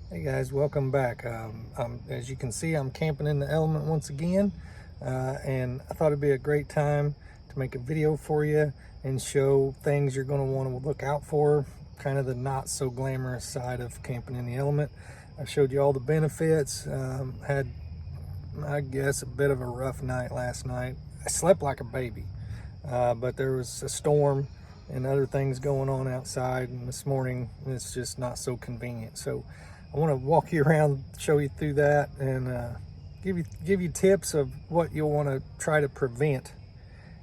Hey guys, welcome back. As you can see, I'm camping in the element once again, and I thought it'd be a great time to make a video for you and show things you're going to want to look out for, kind of the not so glamorous side of camping in the element. I showed you all the benefits. Had, I guess, a bit of a rough night last night. I slept like a baby, but there was a storm and other things going on outside, and this morning it's just not so convenient. So I want to walk you around, show you through that, and give you tips of what you'll want to try to prevent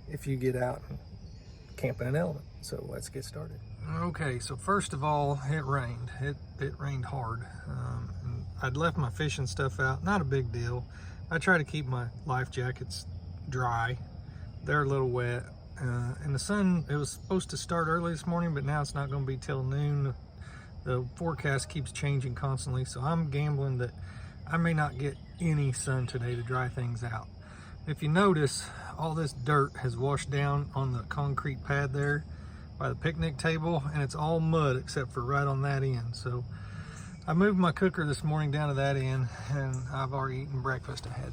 if you get out and camp in an element. So let's get started. Okay, so first of all, it rained. It rained hard. And I'd left my fishing stuff out. Not a big deal. I try to keep my life jackets dry. They're a little wet. And the sun, it was supposed to start early this morning, but now it's not going to be till noon. The forecast keeps changing constantly, so I'm gambling that I may not get any sun today to dry things out. If you notice, all this dirt has washed down on the concrete pad there by the picnic table, and it's all mud except for right on that end. So I moved my cooker this morning down to that end, and I've already eaten breakfast. I had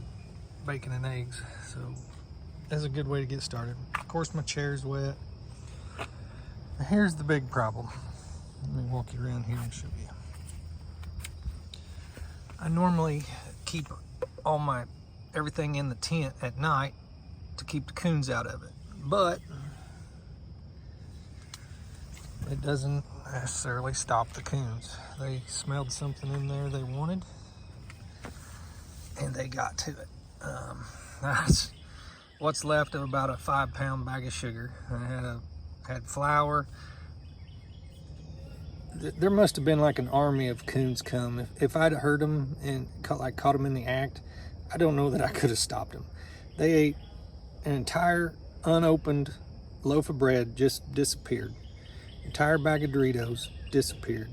bacon and eggs, so that's a good way to get started. Of course, my chair's wet. Here's the big problem. Let me walk you around here and show you. I normally keep all my everything in the tent at night to keep the coons out of it, but it doesn't necessarily stop the coons. They smelled something in there they wanted, and they got to it. That's what's left of about a 5-pound bag of sugar. I had flour. There must have been like an army of coons come. If I'd heard them and caught them in the act, I don't know that I could have stopped them. They ate an entire unopened loaf of bread, just disappeared. Entire bag of Doritos disappeared.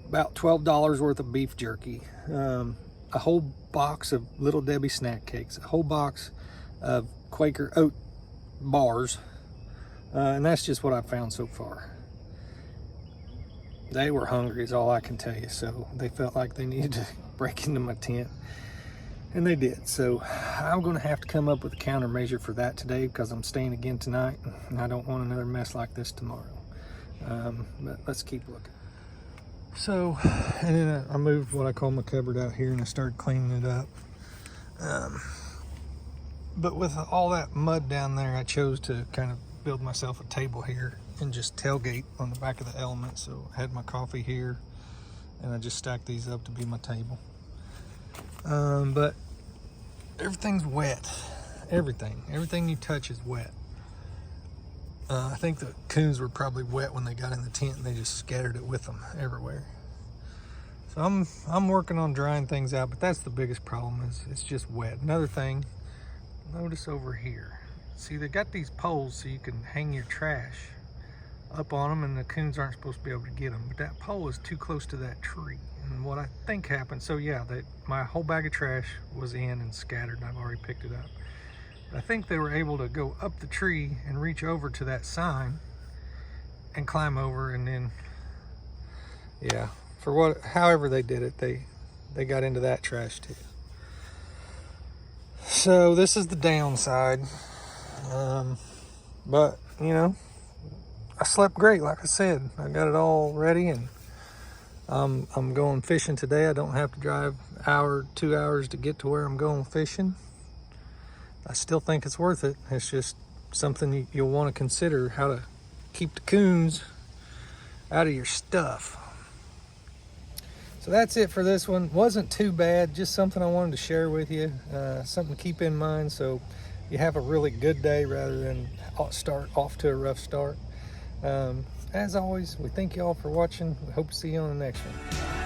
About $12 worth of beef jerky. A whole box of Little Debbie snack cakes. A whole box of Quaker oat bars. And that's just what I've found so far. They were hungry is all I can tell you, so they felt like they needed to break into my tent, and they did. So I'm going to have to come up with a countermeasure for that today, because I'm staying again tonight and I don't want another mess like this tomorrow. But let's keep looking. So, and then I moved what I call my cupboard out here and I started cleaning it up. But with all that mud down there, I chose to kind of build myself a table here and just tailgate on the back of the element. So I had my coffee here, and I just stacked these up to be my table. But everything's wet. Everything you touch is wet. I think the coons were probably wet when they got in the tent, and they just scattered it with them everywhere. So I'm working on drying things out, but that's the biggest problem, is it's just wet. Another thing, notice over here. See, they got these poles so you can hang your trash up on them, and the coons aren't supposed to be able to get them, but that pole is too close to that tree. And what I think happened, so yeah, my whole bag of trash was in and scattered, and I've already picked it up. But I think they were able to go up the tree and reach over to that sign and climb over, and then, yeah, however they did it, they got into that trash too. So this is the downside. But you know, I slept great. Like I said, I got it all ready, and I'm going fishing today. I don't have to drive 2 hours to get to where I'm going fishing. I still think it's worth it. It's just something you'll want to consider, how to keep the coons out of your stuff. So that's it for this one. Wasn't too bad, just something I wanted to share with you, something to keep in mind so you have a really good day rather than start off to a rough start. As always, we thank you all for watching. We hope to see you on the next one.